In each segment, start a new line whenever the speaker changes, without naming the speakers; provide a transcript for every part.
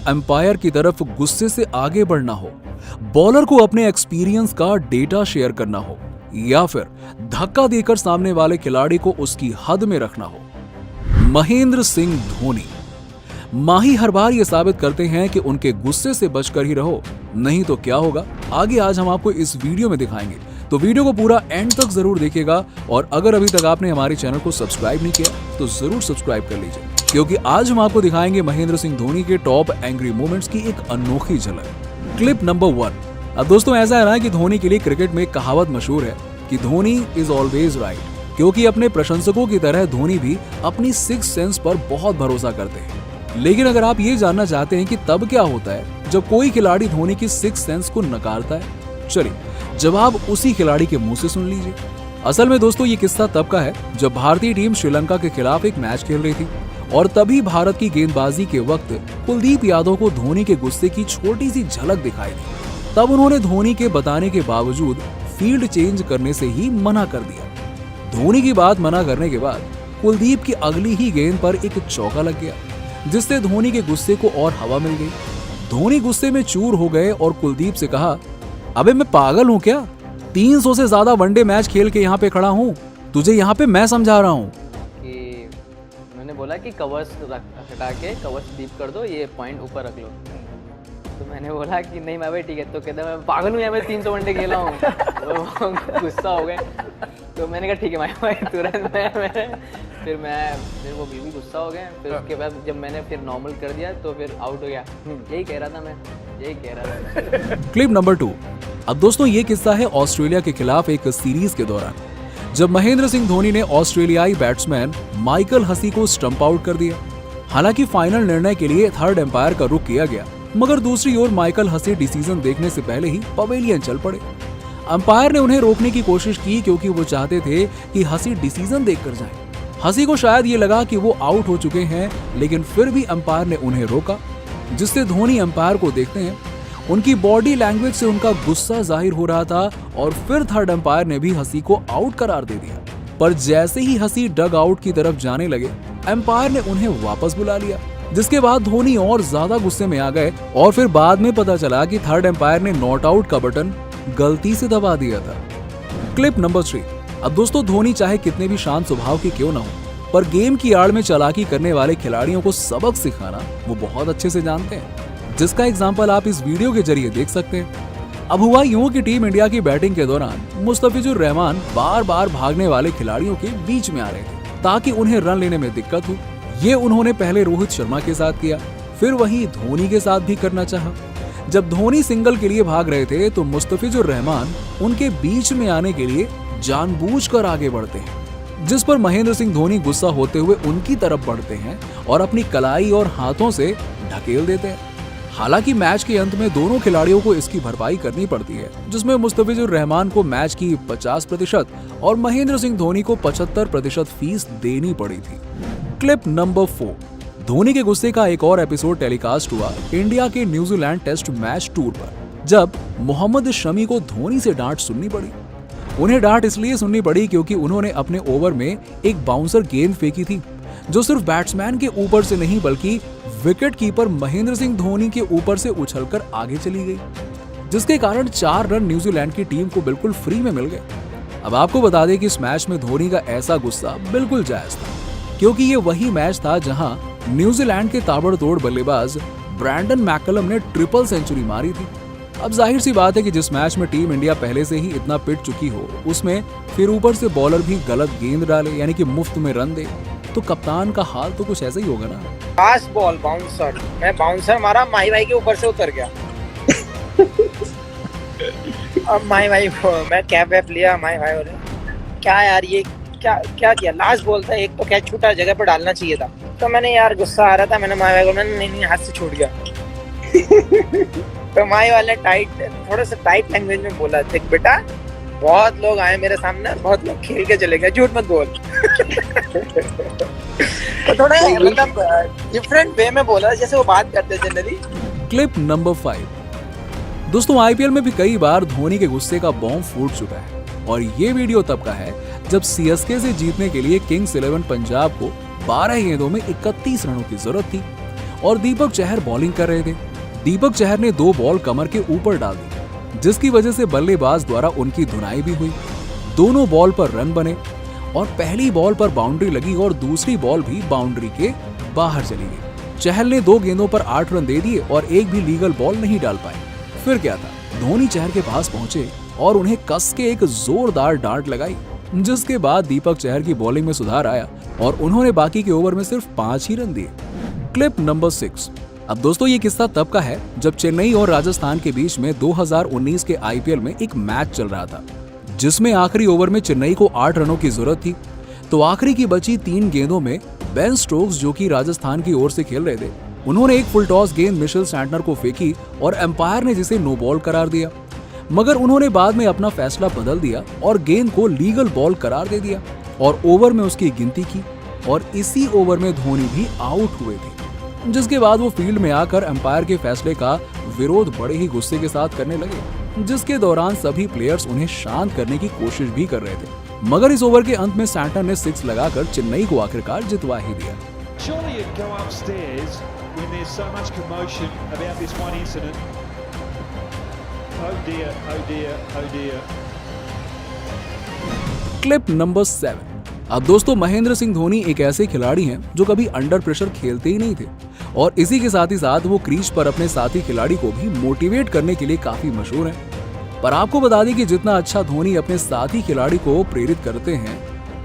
Umpire की तरफ गुस्से से आगे बढ़ना हो, बॉलर को अपने एक्सपीरियंस का डेटा शेयर करना हो, या फिर धक्का देकर सामने वाले खिलाड़ी को उसकी हद में रखना हो, महेंद्र सिंह धोनी माही हर बार ये साबित करते हैं कि उनके गुस्से से बचकर ही रहो, नहीं तो क्या होगा आगे आज हम आपको इस वीडियो में दिखाएंगे। तो वीडियो को पूरा एंड तक जरूर देखिएगा और अगर अभी तक आपने हमारे चैनल को सब्सक्राइब नहीं किया तो जरूर सब्सक्राइब कर लीजिए, क्योंकि आज हम आपको दिखाएंगे महेंद्र सिंह धोनी के टॉप एंग्री मोमेंट्स की एक अनोखी झलक। Clip number 1। अब दोस्तों ऐसा है ना कि धोनी के लिए क्रिकेट में कहावत मशहूर है कि धोनी इज ऑलवेज राइट, क्योंकि अपने प्रशंसकों की तरह धोनी भी अपनी सिक्स सेंस पर बहुत भरोसा करते हैं। लेकिन अगर आप ये जानना चाहते हैं कि तब क्या होता है जब कोई खिलाड़ी धोनी की सिक्स सेंस को नकारता है, चलिए जवाब उसी खिलाड़ी के मुंह से सुन लीजिए। असल में दोस्तों ये किस्सा तब का है जब भारतीय टीम श्रीलंका के खिलाफ एक मैच खेल रही थी और तभी भारत की गेंदबाजी के वक्त कुलदीप यादव को धोनी के गुस्से की छोटी सी झलक दिखाई दी। तब उन्होंने धोनी के बताने के बावजूद फील्ड चेंज करने से ही मना कर दिया। धोनी की बात मना करने के बाद कुलदीप की अगली ही गेंद पर एक चौका लग गया, जिससे धोनी के गुस्से को और हवा मिल गई। धोनी गुस्से में चूर हो गए और कुलदीप से कहा, अबे मैं पागल हूँ क्या? 300 से ज्यादा वनडे मैच खेल के यहाँ पे खड़ा हूँ, तुझे यहाँ पे मैं समझा रहा हूँ।
कि मैंने बोला कि कवर्स हटा के कवर्स डीप कर दो, ये पॉइंट ऊपर रख लो। तो मैंने बोला कि नहीं मैं भाई ठीक है। तो कहता मैं पागल हूँ या मैं 300 वनडे खेला हूँ। तो गुस्सा हो गए। तो मैंने कहा ठीक है भाई तुरंत फिर वो भी गुस्सा हो गए। फिर उसके बाद जब मैंने फिर नॉर्मल कर दिया तो फिर आउट हो गया। यही कह रहा था मैं, यही कह रहा था।
Clip number 2। अब दोस्तों ये किस्सा है ऑस्ट्रेलिया के खिलाफ एक सीरीज के दौरान, जब महेंद्र सिंह धोनी ने ऑस्ट्रेलियाई बैट्समैन माइकल हसी को स्टंप आउट कर दिया। हालांकि फाइनल निर्णय के लिए थर्ड एम्पायर का रुख किया गया, मगर दूसरी ओर माइकल हसी डिसीजन देखने से पहले ही पवेलियन चल पड़े। अंपायर ने उन्हें रोकने की कोशिश की क्योंकि वो चाहते थे कि हसी डिसीजन देखकर जाए। हसी को शायद ये लगा कि वो आउट हो चुके हैं, लेकिन फिर भी अंपायर ने उन्हें रोका, जिससे धोनी अंपायर को देखते हैं उनकी बॉडी लैंग्वेज से उनका गुस्सा जाहिर हो रहा था और फिर थर्ड अंपायर ने भी हसी को आउट करार दे दिया। पर जैसे ही हसी डग आउट की तरफ जाने लगे, अंपायर ने उन्हें वापस बुला लिया, जिसके बाद धोनी और ज्यादा गुस्से में आ गए और फिर बाद में पता चला कि थर्ड अंपायर ने नॉट आउट का बटन गलती से दबा दिया था। Clip number 3। अब दोस्तों धोनी चाहे कितने भी शांत स्वभाव के क्यों ना हो, पर गेम की आड़ में चालाकी करने वाले खिलाड़ियों को सबक सिखाना वो बहुत अच्छे से जानते हैं, जिसका एग्जाम्पल आप इस वीडियो के जरिए देख सकते हैं। अब हुआ यूं कि टीम इंडिया की बैटिंग के दौरान मुस्तफिजुर रहमान बार बार भागने वाले खिलाड़ियों के बीच में आ रहे थे ताकि उन्हें रन लेने में दिक्कत हो। ये उन्होंने पहले रोहित शर्मा के साथ किया, फिर वही धोनी के साथ भी करना चाहा। जब धोनी सिंगल के लिए भाग रहे थे तो मुस्तफिजुर रहमान उनके बीच में आने के लिए जानबूझकर आगे बढ़ते हैं, जिस पर महेंद्र सिंह धोनी गुस्सा होते हुए उनकी तरफ बढ़ते हैं और अपनी कलाई और हाथों से ढकेल देते हैं। हालांकि मैच के अंत में दोनों खिलाड़ियों को इसकी भरपाई करनी पड़ती है, जिसमें मुस्तफिजुर रहमान को मैच की 50% और महेंद्र सिंह धोनी को 75% फीस देनी पड़ी थी। Clip number 4। धोनी के गुस्से का एक और एपिसोड टेलीकास्ट हुआ इंडिया के न्यूजीलैंड टेस्ट मैच टूर पर, जब मोहम्मद शमी को धोनी से डांट सुननी पड़ी। उन्हें डांट इसलिए सुननी पड़ी क्योंकि उन्होंने अपने ओवर में एक बाउंसर गेंद फेंकी थी, जो सिर्फ बैट्समैन के ऊपर से नहीं बल्कि विकेट कीपर महेंद्र सिंह धोनी के ऊपर से उछलकर आगे चली गई, जिसके कारण 4 रन न्यूजीलैंड की टीम को बिल्कुल फ्री में मिल गए। अब आपको बता दें कि इस मैच में धोनी का ऐसा गुस्सा बिल्कुल जायज था, क्योंकि ये वही मैच था जहां न्यूजीलैंड के ताबड़तोड़ बल्लेबाज ब्रैंडन मैकलम ने ट्रिपल सेंचुरी मारी थी। अब जाहिर सी बात है कि जिस मैच में टीम इंडिया पहले से ही इतना पिट चुकी हो, उसमें फिर ऊपर से बॉलर भी गलत गेंद डाले, यानी कि मुफ्त में रन दे, तो कप्तान का हाल तो कुछ ऐसा ही होगा ना।
फास्ट बॉल बाउंसर, मैं बाउंसर मारा, माही भाई के ऊपर से उतर गया। अब माही भाई मैं कैप वैप लिया, माही भाई बोले क्या यार ये क्या किया, लास्ट बॉल था, एक तो कैच छूटा, जगह पर डालना चाहिए था। तो मैंने यार गुस्सा आ रहा था, मैंने माही भाई को नहीं हाथ से छूट गया। तो माही वाले थोड़ा सा टाइट लैंग्वेज में बोला, देख बेटा बहुत लोग आए मेरे सामने, बहुत लोग खेल के चले गए, झूठ मत बोल। तो थोड़ा मतलब डिफरेंट वे में बोला जैसे वो बात करते जनरली।
Clip number 5। दोस्तों आईपीएल में भी कई बार धोनी के गुस्से का बॉम्ब फूट चुका है और ये वीडियो तब का है जब सीएसके से जीतने के लिए किंग्स 11 पंजाब को 12 गेंदों में 31 रनों की जरूरत थी और दीपक चहर बॉलिंग कर रहे थे। दीपक चहर ने 2 बॉल कमर के ऊपर डाल दी, जिसकी वजह से बल्लेबाज द्वारा उनकी धुनाई भी हुई। दोनों बॉल पर रन बने और पहली बॉल पर बाउंड्री लगी और दूसरी बॉल भी बाउंड्री के बाहर चली गई। चहल ने 2 गेंदों पर 8 रन दे दिए और एक भी लीगल बॉल नहीं डाल पाए। फिर क्या था, धोनी चहर के पास पहुंचे और उन्हें कस के एक जोरदार डांट लगाई, जिसके बाद दीपक चहर की बॉलिंग में सुधार आया और उन्होंने बाकी के ओवर में सिर्फ 5 ही रन दिए। Clip number 6। अब दोस्तों ये किस्सा तब का है जब चेन्नई और राजस्थान के बीच में 2019 के आईपीएल में एक मैच चल रहा था, जिसमें आखिरी ओवर में चेन्नई को 8 रनों की जरूरत थी। तो आखिरी की बची 3 गेंदों में बेन स्टोक्स, जो कि राजस्थान की ओर से खेल रहे थे, उन्होंने एक फुल टॉस गेंद मिशेल सैंटनर को फेंकी और एम्पायर ने जिसे नो बॉल करार दिया। मगर उन्होंने बाद में अपना फैसला बदल दिया और गेंद को लीगल बॉल करार दे दिया और ओवर में उसकी गिनती की और इसी ओवर में धोनी भी आउट हुए थे, जिसके बाद वो फील्ड में आकर एम्पायर के फैसले का विरोध बड़े ही गुस्से के साथ करने लगे, जिसके दौरान सभी प्लेयर्स उन्हें शांत करने की कोशिश भी कर रहे थे। मगर इस ओवर के अंत में सैंटनर ने 6 लगाकर चेन्नई को आखिरकार जितवा ही दिया।
Surely you'd go upstairs when there's so much commotion about this one incident. Oh dear, oh dear, oh dear.
Clip number 7। अब दोस्तों महेंद्र सिंह धोनी एक ऐसे खिलाड़ी हैं जो कभी अंडर प्रेशर खेलते ही नहीं थे और इसी के साथ ही साथ वो क्रीज पर अपने साथी खिलाड़ी को भी मोटिवेट करने के लिए काफी मशहूर हैं। पर आपको बता दें कि जितना अच्छा धोनी अपने साथी खिलाड़ी को प्रेरित करते हैं,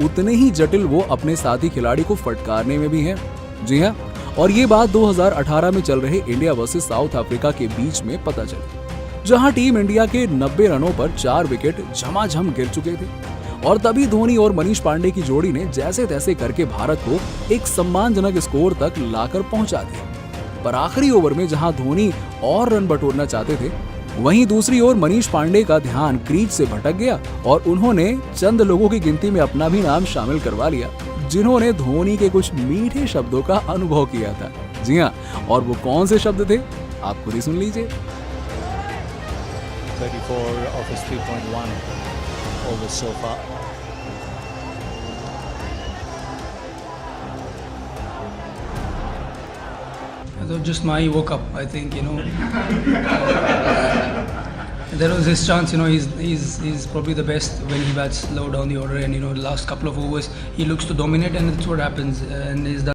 उतने ही जटिल वो अपने साथी खिलाड़ी को फटकारने में भी हैं। जी हाँ, और ये बात 2018 में चल रहे इंडिया वर्सेस साउथ अफ्रीका के बीच में पता चली, जहां टीम इंडिया के 90 रनों पर 4 विकेट झमाझम गिर चुके थे और तभी धोनी और मनीष पांडे की जोड़ी ने जैसे तैसे करके भारत को एक सम्मानजनक स्कोर तक लाकर पहुंचा दिया। पर आखिरी ओवर में जहां धोनी और रन बटोरना चाहते थे, वहीं दूसरी ओर मनीष पांडे का ध्यान क्रीज से भटक गया और उन्होंने चंद लोगों की गिनती में अपना भी नाम शामिल करवा लिया, जिन्होंने धोनी के कुछ मीठे शब्दों का अनुभव किया था। जी हाँ, और वो कौन से शब्द थे, आप खुद ही सुन लीजिए।
34 of his 3.1 overs so far.
So just Mahi woke up, I think, there was his chance, he's probably the best when he bats low down the order, and the last couple of overs he looks to dominate, and that's what happens, and he's done